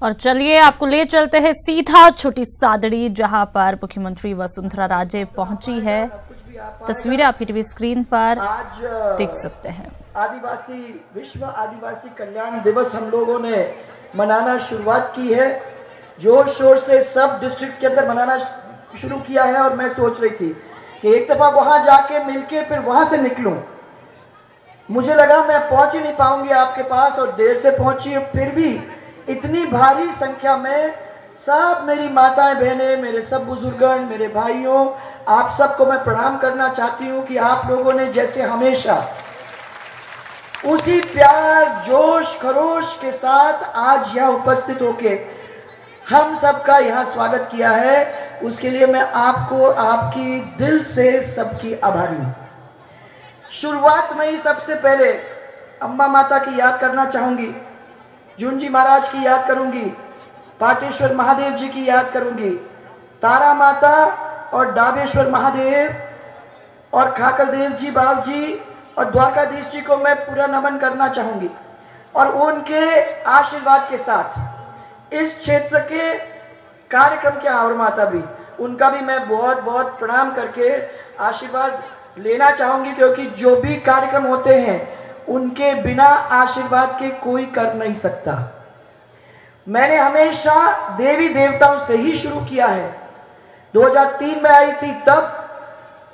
और चलिए आपको ले चलते हैं सीधा छोटी सादड़ी, जहां पर मुख्यमंत्री वसुंधरा राजे पहुंची है। तस्वीरें आपकी टीवी स्क्रीन पर देख सकते हैं। आदिवासी विश्व आदिवासी कल्याण दिवस हम लोगों ने मनाना शुरुआत की है, जोर शोर से सब डिस्ट्रिक्ट्स के अंदर मनाना शुरू किया है। और मैं सोच रही थी कि एक दफा वहां जाके मिलके फिर वहां से निकलूं। मुझे लगा मैं पहुंच ही नहीं पाऊंगी आपके पास, और देर से पहुंची। फिर भी इतनी भारी संख्या में सब मेरी माताएं बहनें, मेरे सब बुजुर्गण, मेरे भाइयों, आप सबको मैं प्रणाम करना चाहती हूं कि आप लोगों ने जैसे हमेशा उसी प्यार जोश खरोश के साथ आज यहां उपस्थित होके हम सबका यहां स्वागत किया है, उसके लिए मैं आपको आपकी दिल से सबकी आभारी हूं। शुरुआत में ही सबसे पहले अम्मा माता की याद करना चाहूंगी, झुंझी महाराज की याद करूंगी, पाटेश्वर महादेव जी की याद करूंगी, तारा माता और डाबेश्वर महादेव और खाकल देव जी बाब जी और द्वारकाधीश जी को मैं पूरा नमन करना चाहूंगी। और उनके आशीर्वाद के साथ इस क्षेत्र के कार्यक्रम के और माता भी, उनका भी मैं बहुत बहुत प्रणाम करके आशीर्वाद लेना चाहूंगी, क्योंकि जो भी कार्यक्रम होते हैं उनके बिना आशीर्वाद के कोई कर नहीं सकता। मैंने हमेशा देवी देवताओं से ही शुरू किया है। 2003 में आई थी तब,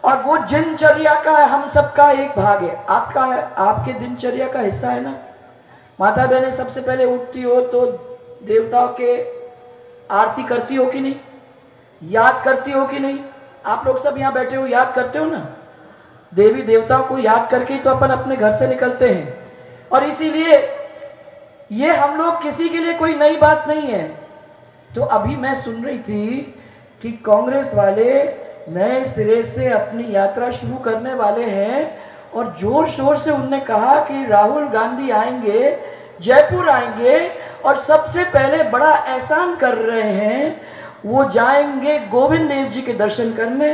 और वो दिनचर्या का हम सबका एक भाग है, आपका है, आपके दिनचर्या का हिस्सा है ना। माता बहनें सबसे पहले उठती हो तो देवताओं के आरती करती हो कि नहीं, याद करती हो कि नहीं? आप लोग सब यहां बैठे हो, याद करते हो ना। देवी देवताओं को याद करके तो अपन अपने घर से निकलते हैं, और इसीलिए ये हम लोग किसी के लिए कोई नई बात नहीं है। तो अभी मैं सुन रही थी कि कांग्रेस वाले नए सिरे से अपनी यात्रा शुरू करने वाले हैं, और जोर शोर से उन्होंने कहा कि राहुल गांधी आएंगे, जयपुर आएंगे, और सबसे पहले बड़ा एहसान कर रहे हैं, वो जाएंगे गोविंद देव जी के दर्शन करने,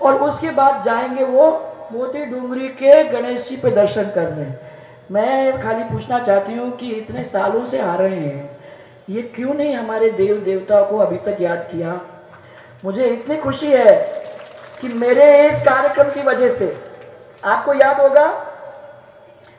और उसके बाद जाएंगे वो मोती डूंगरी के गणेश जी पे दर्शन करने। मैं खाली पूछना चाहती हूँ कि इतने सालों से आ रहे हैं, ये क्यों नहीं हमारे देव देवताओं को अभी तक याद किया? मुझे इतनी खुशी है कि मेरे इस कार्यक्रम की वजह से, आपको याद होगा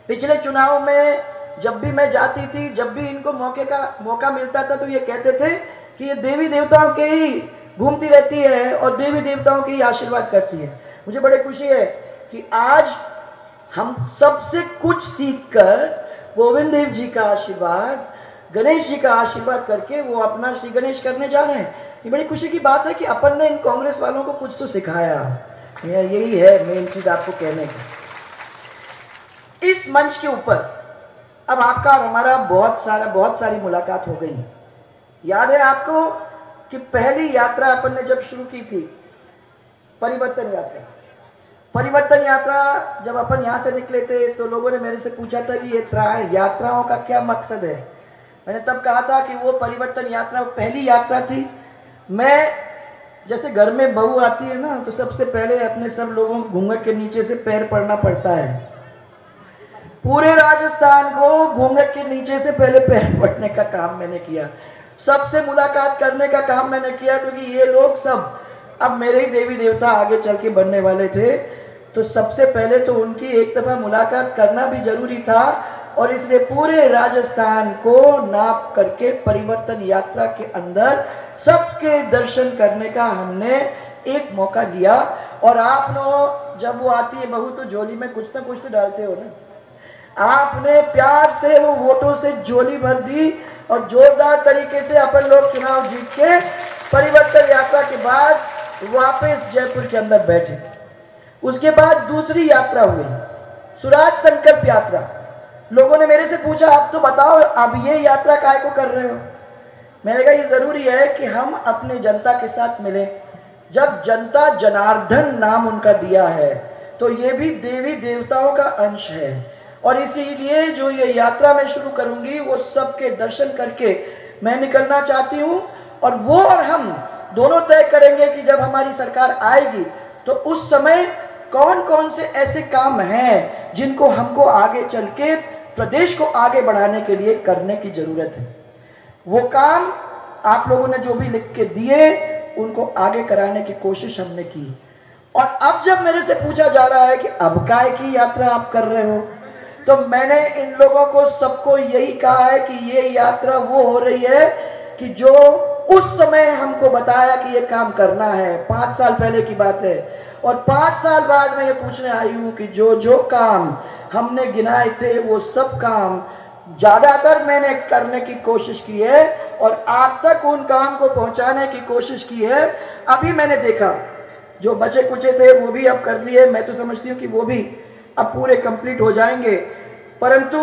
पिछले चुनाव में जब भी मैं जाती थी, जब भी इनको मौका मिलता था, तो ये कहते थे कि ये देवी देवताओं के ही घूमती रहती है और देवी देवताओं के ही आशीर्वाद करती है। मुझे बड़ी खुशी है कि आज हम सबसे कुछ सीखकर गोविंद देव जी का आशीर्वाद, गणेश जी का आशीर्वाद करके वो अपना श्री गणेश करने जा रहे हैं। ये बड़ी खुशी की बात है कि अपन ने इन कांग्रेस वालों को कुछ तो सिखाया। यही है मेन चीज आपको कहने की। इस मंच के ऊपर अब आपका और हमारा बहुत सारी मुलाकात हो गई। याद है आपको कि पहली यात्रा अपन ने जब शुरू की थी, परिवर्तन यात्रा जब अपन यहां से निकले थे, तो लोगों ने मेरे से पूछा था कि ये यात्राओं का क्या मकसद है। मैंने तब कहा था कि वो परिवर्तन यात्रा पहली यात्रा थी। मैं जैसे घर में बहू आती है ना, तो सबसे पहले अपने सब लोगों को घूंघट के नीचे से पैर पड़ना पड़ता है। पूरे राजस्थान को घूंघट के नीचे से पहले पैर पड़ने का काम मैंने किया, सबसे मुलाकात करने का काम मैंने किया, क्योंकि ये लोग सब अब मेरे ही देवी देवता आगे चल के बनने वाले थे। तो सबसे पहले तो उनकी एक दफा मुलाकात करना भी जरूरी था, और इसलिए पूरे राजस्थान को नाप करके परिवर्तन यात्रा के अंदर सबके दर्शन करने का हमने एक मौका दिया। और आप लोग जब वो आती है बहू, तो झोली में कुछ ना कुछ तो डालते हो ना। आपने प्यार से वो वोटों से झोली भर दी, और जोरदार तरीके से अपन लोग चुनाव जीत के परिवर्तन यात्रा के बाद वापस जयपुर के अंदर बैठे। उसके बाद दूसरी यात्रा हुई, स्वराज संकल्प यात्रा। लोगों ने मेरे से पूछा, आप तो बताओ अब ये यात्रा काहे को कर रहे हो? मैंने कहा ये जरूरी है कि हम अपने जनता के साथ मिलें। जब जनता जनार्दन नाम उनका दिया है, तो ये भी देवी देवताओं का अंश है, और इसीलिए जो ये यात्रा मैं शुरू करूंगी वो सबके दर्शन करके मैं निकलना चाहती हूं। और वो और हम दोनों तय करेंगे कि जब हमारी सरकार आएगी तो उस समय कौन कौन से ऐसे काम हैं जिनको हमको आगे चल के प्रदेश को आगे बढ़ाने के लिए करने की जरूरत है। वो काम आप लोगों ने जो भी लिख के दिए उनको आगे कराने की कोशिश हमने की। और अब जब मेरे से पूछा जा रहा है कि अब काय की यात्रा आप कर रहे हो, तो मैंने इन लोगों को सबको यही कहा है कि ये यात्रा वो हो रही है कि जो उस समय हमको बताया कि ये काम करना है, 5 साल पहले की बात है। और 5 साल बाद मैं ये पूछने आई हूं कि जो जो काम हमने गिनाए थे वो सब काम ज्यादातर मैंने करने की कोशिश की है और आप तक उन काम को पहुंचाने की कोशिश की है। अभी मैंने देखा जो बचे कुचे थे वो भी अब कर लिए, मैं तो समझती हूँ कि वो भी अब पूरे कंप्लीट हो जाएंगे। परंतु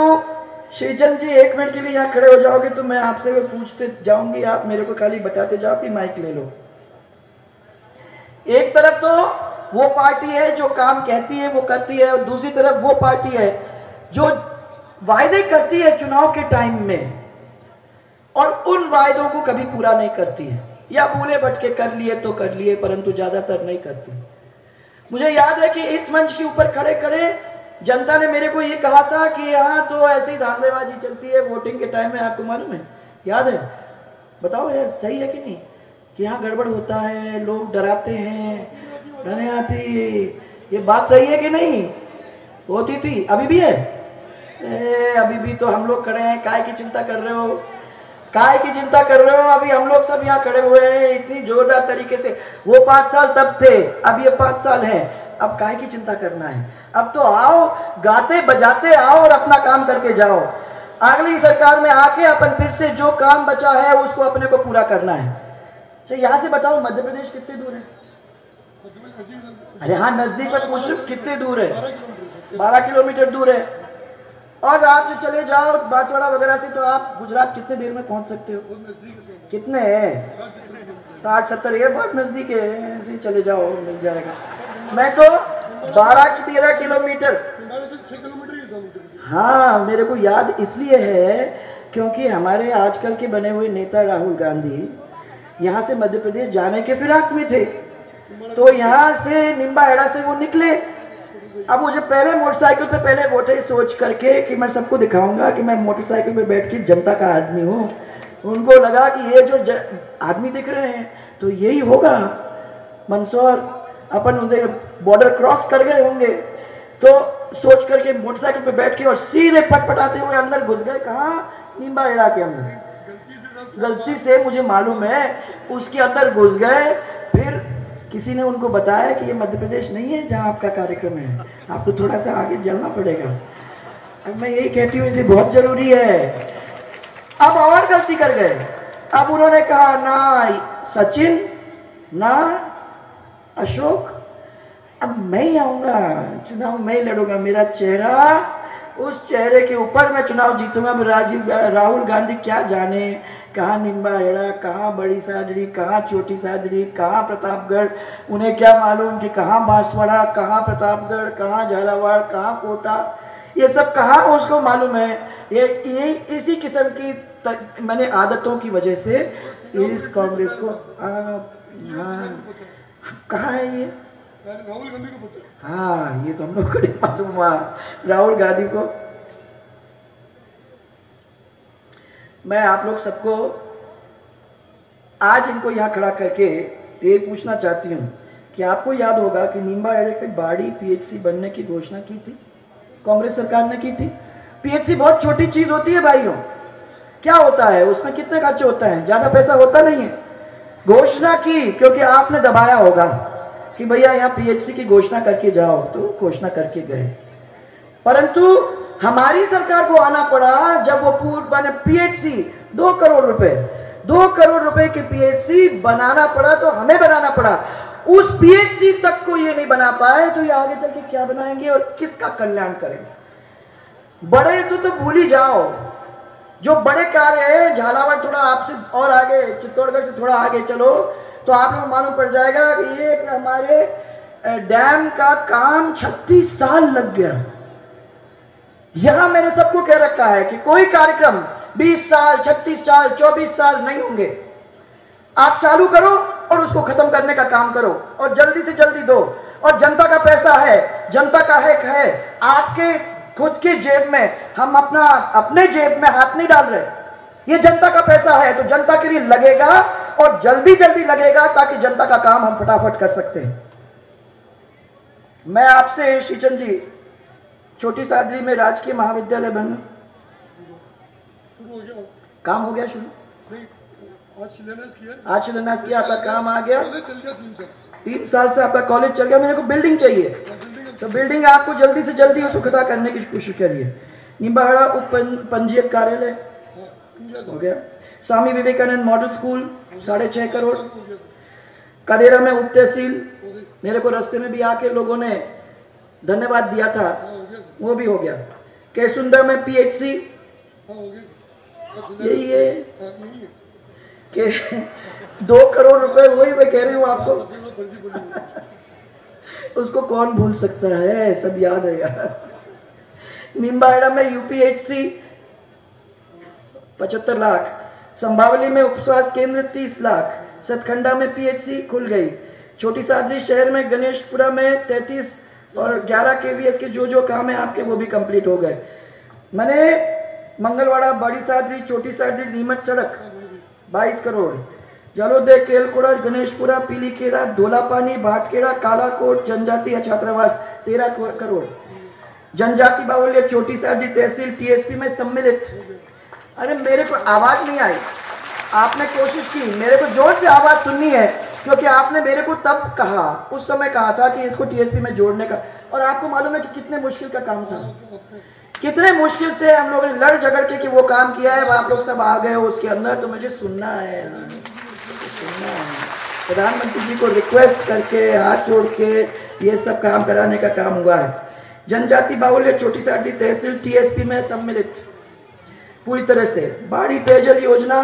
श्रीचंद जी 1 मिनट के लिए यहाँ खड़े हो जाओगे तो मैं आपसे वो पूछते जाऊंगी, आप मेरे को खाली बताते जाओ कि माइक ले लो। एक तरफ तो वो पार्टी है जो काम कहती है वो करती है, और दूसरी तरफ वो पार्टी है जो वायदे करती है चुनाव के टाइम में और उन वायदों को कभी पूरा नहीं करती है, या भूले भटके कर लिए तो कर लिए परंतु ज्यादातर नहीं करती। मुझे याद है कि इस मंच के ऊपर खड़े खड़े जनता ने मेरे को ये कहा था कि यहाँ तो ऐसी धांधलेबाजी चलती है वोटिंग के टाइम में, आपको मालूम है, याद है? बताओ यार सही है कि नहीं, कि यहाँ गड़बड़ होता है, लोग डराते हैं, डरने आती, ये बात सही है कि नहीं? होती थी, अभी भी है? अभी भी तो हम लोग खड़े हैं, काय की चिंता कर रहे हो? काय की चिंता कर रहे हो? अभी हम लोग सब यहाँ खड़े हुए हैं इतनी जोरदार तरीके से। वो 5 साल तब थे, अब ये 5 साल है, अब काय की चिंता करना है? अब तो आओ, गाते बजाते आओ और अपना काम करके जाओ। अगली सरकार में आके अपन फिर से जो काम बचा है उसको अपने को पूरा करना है। तो यहाँ से बताओ मध्य प्रदेश कितने दूर है? अरे हाँ नजदीक में पूछ रहे कितने दूर है? 12 किलोमीटर दूर है। और आप जो चले जाओ बांसवाड़ा वगैरह से तो आप गुजरात कितने देर में पहुंच सकते हो? कितने है? 60-70, ये बहुत नजदीक है, ऐसे ही चले जाओ मिल जाएगा। मैं तो 12-13 किलोमीटर, हाँ मेरे को याद इसलिए है क्योंकि हमारे आजकल के बने हुए नेता राहुल गांधी यहाँ से मध्य प्रदेश जाने के फिराक में थे, तो यहाँ से निम्बाहेड़ा से वो निकले। अब मुझे पहले मोटरसाइकिल पे पहले वोटे सोच करके कि मैं सबको दिखाऊंगा कि मैं मोटरसाइकिल पे बैठ के जनता का आदमी हूँ। उनको लगा कि ये जो आदमी दिख रहे हैं तो यही होगा मंदसौर, अपन उधर बॉर्डर क्रॉस कर गए होंगे, तो सोच करके मोटरसाइकिल पे बैठ के और सीधे पटपटाते हुए अंदर घुस गए। कहाँ? निम्बाहेड़ा के अंदर। गलती से मुझे मालूम है उसके अंदर घुस गए। फिर किसी ने उनको बताया कि ये मध्य प्रदेश नहीं है जहां आपका कार्यक्रम है, आपको थोड़ा सा आगे चलना पड़ेगा। अब मैं यही कहती हूँ इसे बहुत जरूरी है। अब और गलती कर गए, अब उन्होंने कहा ना सचिन ना अशोक, अब मैं ही आऊंगा चुनाव, मैं ही लड़ूंगा, मेरा चेहरा, उस चेहरे के ऊपर मैं चुनाव जीतूंगा। राहुल गांधी क्या जाने कहाँ निम्बाहेड़ा, कहाँ बड़ी सादड़ी, कहाँ छोटी सादड़ी, कहाँ प्रतापगढ़, उन्हें क्या मालूम कि कहाँ बांसवाड़ा, कहाँ प्रतापगढ़, कहाँ झालावाड़, कहाँ कोटा, ये सब कहाँ उसको मालूम है। ये इसी किस्म की मैंने आदतों की वजह से इस कांग्रेस को कहाँ है ये? राहुल गांधी को पता? हाँ ये तो हम लोग को नहीं मालूम हुआ। राहुल गांधी को मैं आप लोग सबको आज इनको यहां खड़ा करके ये पूछना चाहती हूं कि आपको याद होगा कि निम्बाहेड़ा की बाड़ी पीएचसी बनने की घोषणा की थी, कांग्रेस सरकार ने की थी। पीएचसी बहुत छोटी चीज होती है भाइयों, क्या होता है उसमें, कितने खर्च होता है? ज्यादा पैसा होता नहीं है। घोषणा की क्योंकि आपने दबाया होगा कि भैया यहाँ पीएचसी की घोषणा करके जाओ, तो घोषणा करके गए। परंतु हमारी सरकार को आना पड़ा जब वो पूर्व बने पीएचसी 2 करोड़ रुपए, 2 करोड़ रुपए के पीएचसी बनाना पड़ा, तो हमें बनाना पड़ा। उस पीएचसी तक को ये नहीं बना पाए तो ये आगे चल के क्या बनाएंगे और किसका कल्याण करेंगे? बड़े तो भूल ही जाओ, जो बड़े कार्य है, झालावाड़ थोड़ा आपसे और आगे, चित्तौड़गढ़ से थोड़ा आगे चलो तो आप लोग मालूम पड़ जाएगा कि ये हमारे डैम का काम 36 साल लग गया। यहां मैंने सबको कह रखा है कि कोई कार्यक्रम 20 साल, 36 साल, 24 साल नहीं होंगे। आप चालू करो और उसको खत्म करने का काम करो और जल्दी से जल्दी दो। और जनता का पैसा है, जनता का हक है, आपके खुद के जेब में, हम अपने जेब में हाथ नहीं डाल रहे। ये जनता का पैसा है तो जनता के लिए लगेगा और जल्दी जल्दी लगेगा ताकि जनता का काम हम फटाफट कर सकते हैं। मैं आपसे श्रीचंद जी, छोटी सादरी में राजकीय महाविद्यालय बनना काम हो गया शुरू? आज शिलान्यास किया, आपका काम आ गया। 3 साल से आपका कॉलेज चल गया। मेरे को बिल्डिंग चाहिए, तो बिल्डिंग आपको जल्दी से जल्दी उसको खड़ा करने की कोशिश करिए। निम्बाहेड़ा उप पंजीयक कार्यालय हो गया। Swami Vivekananda model school 6.5 crore. कदेरा में उप तहसील, मेरे को रास्ते में भी आके लोगों ने धन्यवाद दिया था, वो भी हो गया। केसुंदा में PHC, यही है कि 2 करोड़ रुपए, वही मैं कह रही हूँ आपको। उसको कौन भूल सकता है, सब याद है यार। निम्बाहेड़ा में UPHC 75 लाख। संभावली में उपस्वास्थ्य केंद्र 30 लाख। सतखंडा में PHC खुल गई। छोटी सादरी शहर में गणेशपुरा में 33 और 11 KVS के जो काम है आपके वो भी कंप्लीट हो गए। मैंने मंगलवाड़ा, बड़ी सादरी, छोटी सादरी, नीमच सड़क 22 करोड़। जलोदय, केलकोड़ा, गणेशपुरा, पीलीखेड़ा, धोलापानी, भाटखेड़ा, कालाकोट, जनजातीय छात्रावास 13 करोड़। जनजाति बाहुल्य छोटी सादरी तहसील TSP में सम्मिलित। अरे मेरे को आवाज नहीं आई, आपने कोशिश की, मेरे को जोर से आवाज सुननी है क्योंकि आपने मेरे को तब कहा, उस समय कहा था कि इसको TSP में जोड़ने का। और आपको मालूम है कि कितने मुश्किल का काम था, कितने मुश्किल से हम लोगों ने लड़ झगड़ के कि वो काम किया है। आप लोग सब आ गए हो उसके अंदर, तो मुझे सुनना है, सुनना है। प्रधानमंत्री जी को रिक्वेस्ट करके, हाथ जोड़ के ये सब काम कराने का काम हुआ है। जनजाति बाहुल्य छोटी सादरी तहसील TSP में सम्मिलित पूरी तरह से। बाड़ी पेयजल योजना,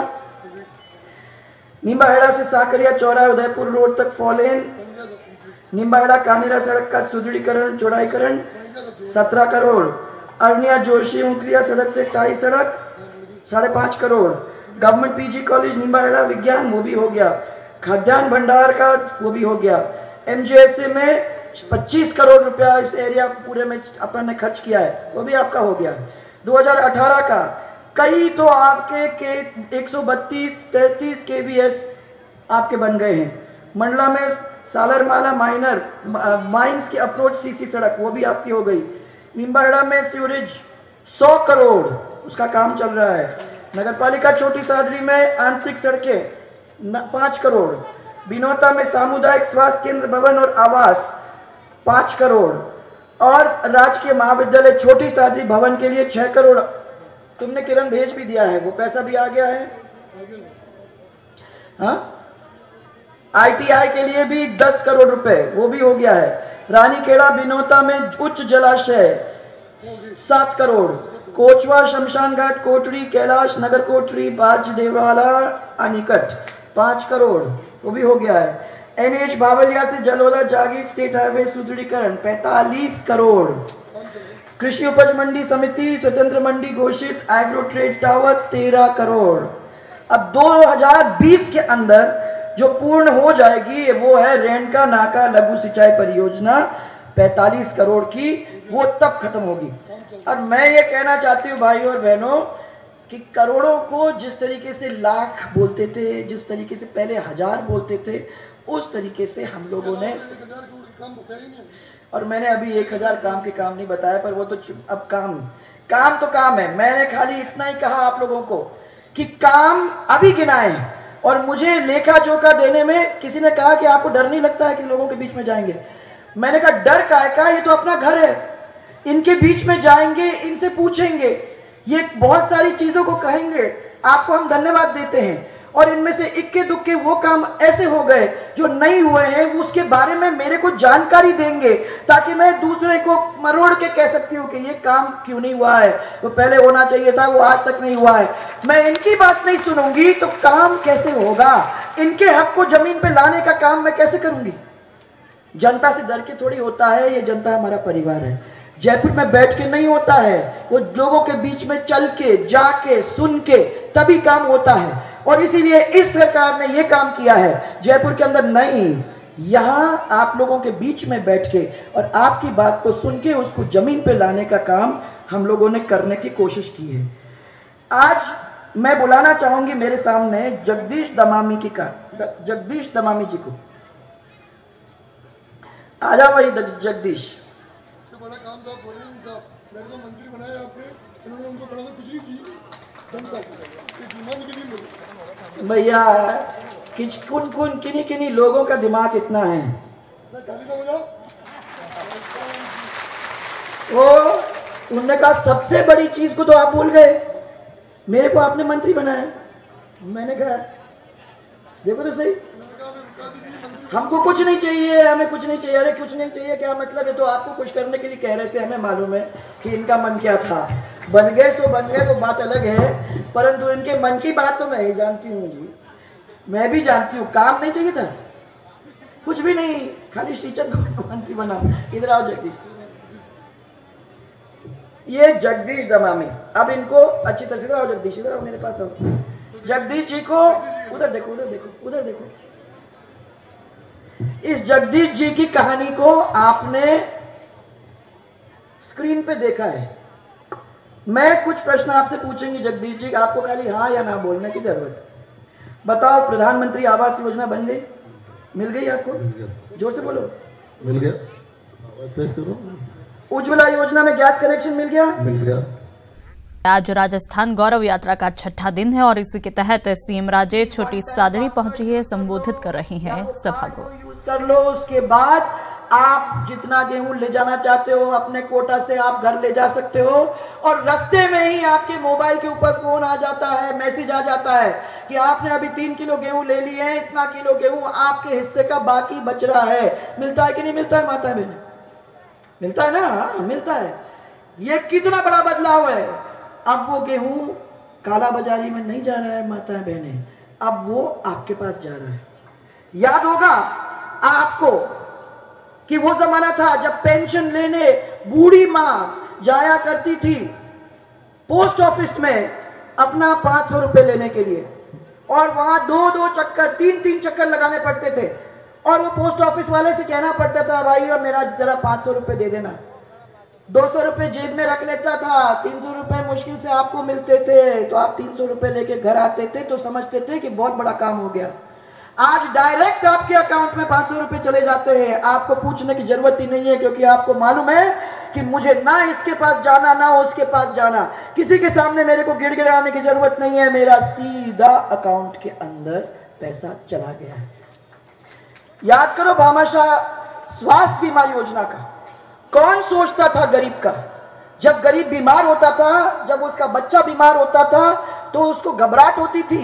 निम्बाहेड़ा से साकरिया चौराहा उदयपुर रोड तक 4 लेन। निम्बाहेड़ा कानेरा सड़क का सुदृढ़ीकरण, चौड़ाईकरण 17 करोड़। अरनिया जोशी उंकलिया सड़क से टाई सड़क 5.5 crore. Government PG college Nimbahera विज्ञान, वो भी हो गया। खाद्यान्न भंडार का वो भी हो गया। MJSA में 25 करोड़ रुपया इस एरिया पूरे में अपन ने खर्च किया है, वो भी आपका हो गया। 2018 का कई तो आपके के 132-33 KVS आपके बन गए हैं। मंडला में सालरमाला माइंस की अप्रोच CC सड़क, वो भी आपकी हो गई। निम्बाहेड़ा में सीवरेज 100 करोड़, उसका काम चल रहा है। नगरपालिका छोटी सादरी में आंतरिक सड़कें 5 करोड़। बिनौता में सामुदायिक स्वास्थ्य केंद्र भवन और आवास 5 करोड़। और राजकीय महाविद्यालय छोटी सादरी भवन के लिए 6 करोड़ तुमने किरण भेज भी दिया है, वो पैसा भी आ गया है। हाँ, ITI के लिए भी 10 करोड़ रुपए, वो भी हो गया है। रानीखेड़ा बिनौता में उच्च जलाशय 7 करोड़। कोचवा, शमशान घाट, कोटरी, कैलाश नगर कोटरी, बाजडेवाला, अनिकट 5 करोड़, वो भी हो गया है। NH बावलिया से जलोदा जागीर स्टेट हाईवे सुदृढ़ीकरण 45 करोड़। कृषि उपज मंडी समिति स्वतंत्र मंडी घोषित, एग्रो ट्रेड टावर 13 करोड़। अब 2020 के अंदर जो पूर्ण हो जाएगी वो है रेणका नाका लघु सिंचाई परियोजना 45 करोड़ की, वो तब खत्म होगी। और मैं ये कहना चाहती हूँ भाइयों और बहनों कि करोड़ों को जिस तरीके से लाख बोलते थे, जिस तरीके से पहले 1000 बोलते थे, उस तरीके से हम लोगों ने, और मैंने अभी 1000 काम के काम नहीं बताया, पर वो तो अब काम तो काम है। मैंने खाली इतना ही कहा आप लोगों को कि काम अभी गिनाए। और मुझे लेखा जोखा देने में किसी ने कहा कि आपको डर नहीं लगता है कि लोगों के बीच में जाएंगे। मैंने कहा डर काहे का, ये तो अपना घर है, इनके बीच में जाएंगे, इनसे पूछेंगे, ये बहुत सारी चीजों को कहेंगे, आपको हम धन्यवाद देते हैं। और इनमें से इक्के दुक्के वो काम ऐसे हो गए जो नहीं हुए हैं, उसके बारे में मेरे को जानकारी देंगे ताकि मैं दूसरे को मरोड़ के कह सकती हूँ कि ये काम क्यों नहीं हुआ है, वो पहले होना चाहिए था, वो आज तक नहीं हुआ है। मैं इनकी बात नहीं सुनूंगी तो काम कैसे होगा? इनके हक को जमीन पे लाने का काम मैं कैसे करूंगी? जनता से डर के थोड़ी होता है, ये जनता हमारा परिवार है। जयपुर में बैठ के नहीं होता है, वो लोगों के बीच में चल के, जाके, सुन के तभी काम होता है। और इसीलिए इस सरकार ने ये काम किया है, जयपुर के अंदर नहीं, यहां आप लोगों के बीच में बैठ के और आपकी बात को सुन के उसको जमीन पे लाने का काम हम लोगों ने करने की कोशिश की है। आज मैं बुलाना चाहूंगी मेरे सामने जगदीश दमामी जी को। आ जाओ भाई जगदीश। बड़ा काम था, मेरे को मंत्री बनाया आपने, उन्होंने उनको बड़ा कुछ नहीं की भैया। किन्हीं लोगों का दिमाग इतना है। वो उन्होंने कहा सबसे बड़ी चीज को तो आप भूल गए, मेरे को आपने मंत्री बनाया। मैंने कहा देखो तो सही, हमको कुछ नहीं चाहिए, हमें कुछ नहीं चाहिए। अरे कुछ नहीं चाहिए क्या मतलब? ये तो आपको कुछ करने के लिए कह रहे थे, हमें मालूम है कि इनका मन क्या था। बन गए सो बन गए, वो बात अलग है, परंतु इनके मन की बात तो मैं ही जानती हूँ जी, मैं भी जानती हूँ। काम नहीं चाहिए था, कुछ भी नहीं, खाली श्रीचंद को मंत्री बना। इधर आओ जगदीश, ये जगदीश दमामी। अब इनको अच्छी तरह से आओ जगदीश, इधर आओ मेरे पास आओ। जगदीश जी को उधर देखो, उधर देखो, उधर देखो। इस जगदीश जी की कहानी को आपने स्क्रीन पे देखा है। मैं कुछ प्रश्न आपसे पूछूंगी जगदीश जी, आपको खाली हाँ या ना बोलने की जरूरत है। बताओ, प्रधानमंत्री आवास योजना बन गई? मिल गई आपको? जोर से बोलो। मिल गया। करो। उज्ज्वला योजना में गैस कनेक्शन मिल गया? मिल गया। आज राजस्थान गौरव यात्रा का 6ठा दिन है और इसी के तहत सीएम राजे छोटी सादड़ी पहुंची है, संबोधित कर रही हैं सभा को। यूज कर लो, उसके बाद आप जितना गेहूं ले जाना चाहते हो अपने कोटा से आप घर ले जा सकते हो, और रास्ते में ही आपके मोबाइल के ऊपर फोन आ जाता है, मैसेज आ जाता है कि आपने अभी 3 किलो गेहूं ले लिए हैं, इतना किलो गेहूं आपके हिस्से का बाकी बच रहा है। मिलता है कि नहीं मिलता है माता बहन? मिलता है ना? मिलता है। ये कितना बड़ा बदलाव है। अब वो गेहूं काला बाजारी में नहीं जा रहा है माता बहने, अब वो आपके पास जा रहा है। याद होगा आपको कि वो जमाना था जब पेंशन लेने बूढ़ी मां जाया करती थी पोस्ट ऑफिस में अपना 500 रुपए लेने के लिए, और वहां 2-2 चक्कर 3-3 चक्कर लगाने पड़ते थे, और वो पोस्ट ऑफिस वाले से कहना पड़ता था भाई और मेरा जरा 500 रुपए दे देना। 200 रुपए जेब में रख लेता था, 300 रुपए मुश्किल से आपको मिलते थे, तो आप 300 रुपए लेके घर आते थे तो समझते थे कि बहुत बड़ा काम हो गया। आज डायरेक्ट आपके अकाउंट में 500 रुपए चले जाते हैं, आपको पूछने की जरूरत ही नहीं है, क्योंकि आपको मालूम है कि मुझे ना इसके पास जाना ना उसके पास जाना, किसी के सामने मेरे को गिड़गिड़ाने की जरूरत नहीं है, मेरा सीधा अकाउंट के अंदर पैसा चला गया है। याद करो भामाशाह स्वास्थ्य बीमा योजना का, कौन सोचता था गरीब का? जब गरीब बीमार होता था, जब उसका बच्चा बीमार होता था, तो उसको घबराहट होती थी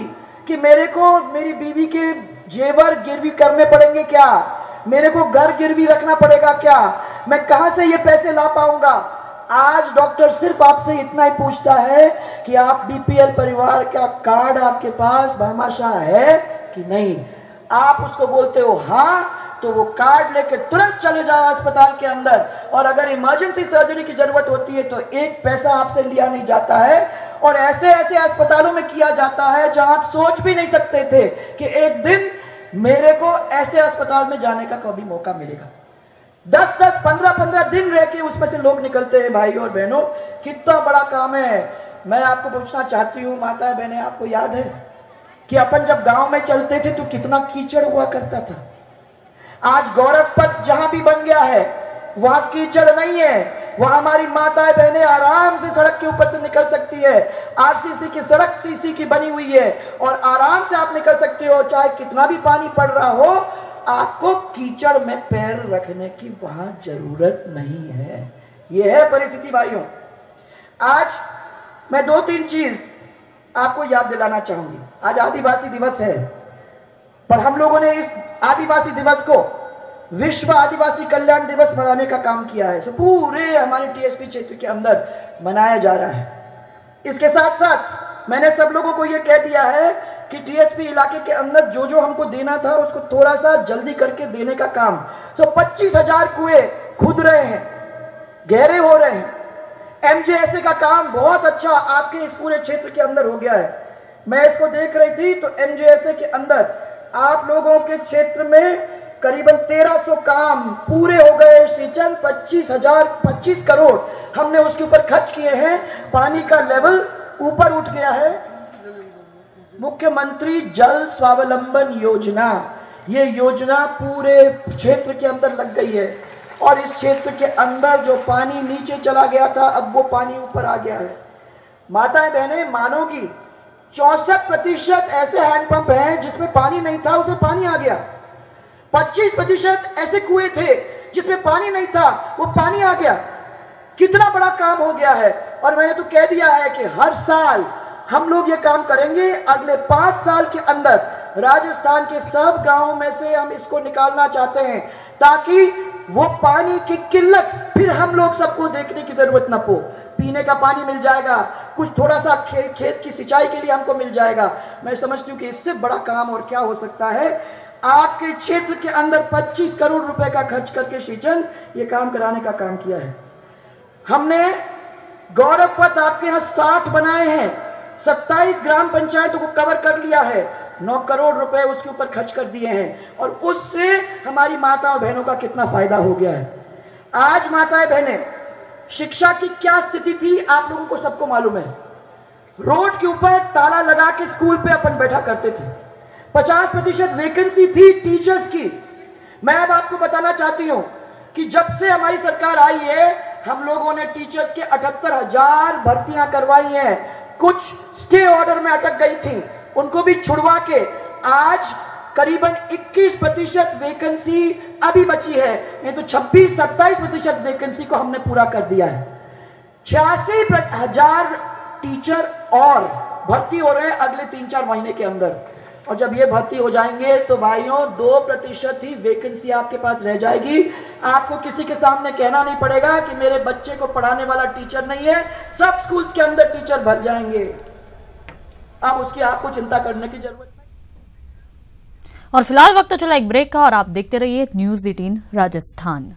कि मेरे को मेरी बीवी के जेवर गिरवी करने पड़ेंगे क्या, मेरे को घर गिरवी रखना पड़ेगा क्या, मैं कहां से ये पैसे ला पाऊंगा? आज डॉक्टर सिर्फ आपसे इतना ही पूछता है कि आप बीपीएल परिवार का कार्ड आपके पास भामाशाह है कि नहीं। आप उसको बोलते हो हाँ, तो वो कार्ड लेके तुरंत चले जाओ अस्पताल के अंदर, और अगर इमरजेंसी सर्जरी की जरूरत होती है तो एक पैसा आपसे लिया नहीं जाता है, और ऐसे ऐसे अस्पतालों में किया जाता है जहां आप सोच भी नहीं सकते थे कि एक दिन मेरे को ऐसे अस्पताल में जाने का कभी मौका मिलेगा। 10-10, 15-15 दिन रह के उसमें से लोग निकलते हैं। भाई और बहनों, कितना बड़ा काम है। मैं आपको पूछना चाहती हूँ माता बहनें, आपको याद है कि अपन जब गांव में चलते थे तो कितना कीचड़ हुआ करता था? आज गौरव पथ जहां भी बन गया है वहां कीचड़ नहीं है, वहां हमारी माताएं बहनें आराम से सड़क के ऊपर से निकल सकती है। आरसीसी की सड़क सीसी की बनी हुई है और आराम से आप निकल सकते हो, चाहे कितना भी पानी पड़ रहा हो, आपको कीचड़ में पैर रखने की वहां जरूरत नहीं है। यह है परिस्थिति भाइयों। आज मैं 2-3 चीज आपको याद दिलाना चाहूंगी। आज आदिवासी दिवस है, पर हम लोगों ने इस आदिवासी दिवस को विश्व आदिवासी कल्याण दिवस मनाने का काम किया है। सो पूरे हमारे टीएसपी क्षेत्र के अंदर मनाया जा रहा है। इसके साथ साथ मैंने सब लोगों को यह कह दिया है कि टीएसपी इलाके के अंदर जो जो हमको देना था उसको थोड़ा सा जल्दी करके देने का काम। सो 25,000 कुएं खुद रहे हैं, गहरे हो रहे हैं। एमजेएसए का काम बहुत अच्छा आपके इस पूरे क्षेत्र के अंदर हो गया है। मैं इसको देख रही थी तो एमजेएसए के अंदर आप लोगों के क्षेत्र में करीबन 1300 काम पूरे हो गए। श्रीचंद 25 करोड़ हमने उसके ऊपर खर्च किए हैं। पानी का लेवल ऊपर उठ गया है। मुख्यमंत्री जल स्वावलंबन योजना, ये योजना पूरे क्षेत्र के अंदर लग गई है और इस क्षेत्र के अंदर जो पानी नीचे चला गया था अब वो पानी ऊपर आ गया है। माताएं बहनें मानोगी 64% ऐसे हैंडपंप हैं जिसमें पानी नहीं था, उसमें पानी आ गया। 25% ऐसे कुएं थे जिसमें पानी नहीं था, वो पानी आ गया। कितना बड़ा काम हो गया है। और मैंने तो कह दिया है कि हर साल हम लोग ये काम करेंगे। अगले 5 साल के अंदर राजस्थान के सब गांवों में से हम इसको निकालना चाहते हैं ताकि वो पानी की किल्लत फिर हम लोग सबको देखने की जरूरत न हो। पीने का पानी मिल जाएगा, कुछ थोड़ा सा खेत की सिंचाई के लिए हमको मिल जाएगा। मैं समझती हूँ कि इससे बड़ा काम और क्या हो सकता है। आपके क्षेत्र के अंदर 25 करोड़ रुपए का खर्च करके श्रीचंद ये काम कराने का काम किया है। हमने गौरव पथ आपके यहां 60 बनाए हैं, 27 ग्राम पंचायतों को कवर कर लिया है, 9 करोड़ रुपए उसके ऊपर खर्च कर दिए हैं और उससे हमारी माताओं बहनों का कितना फायदा हो गया है। आज माताएं बहनें, शिक्षा की क्या स्थिति थी आप लोगों को सबको मालूम है। रोड के ऊपर ताला लगा के स्कूल पे अपन बैठा करते थे। 50% वैकेंसी थी टीचर्स की। मैं अब आपको बताना चाहती हूं कि जब से हमारी सरकार आई है हम लोगों ने टीचर्स के 78,000 भर्तियां करवाई हैं। कुछ स्टे ऑर्डर में अटक गई थी, उनको भी छुड़वा के आज करीबन 21% वैकेंसी अभी बची है, नहीं तो 26-27% वैकेंसी को हमने पूरा कर दिया है। 86,000 टीचर और भर्ती हो रहे हैं अगले 3-4 महीने के अंदर। और जब ये भर्ती हो जाएंगे तो भाइयों 2% ही वैकेंसी आपके पास रह जाएगी। आपको किसी के सामने कहना नहीं पड़ेगा कि मेरे बच्चे को पढ़ाने वाला टीचर नहीं है, सब स्कूल्स के अंदर टीचर भर जाएंगे। अब उसकी आपको चिंता करने की जरूरत नहीं। और फिलहाल वक्त तो चला एक ब्रेक का और आप देखते रहिए न्यूज़ 18 राजस्थान।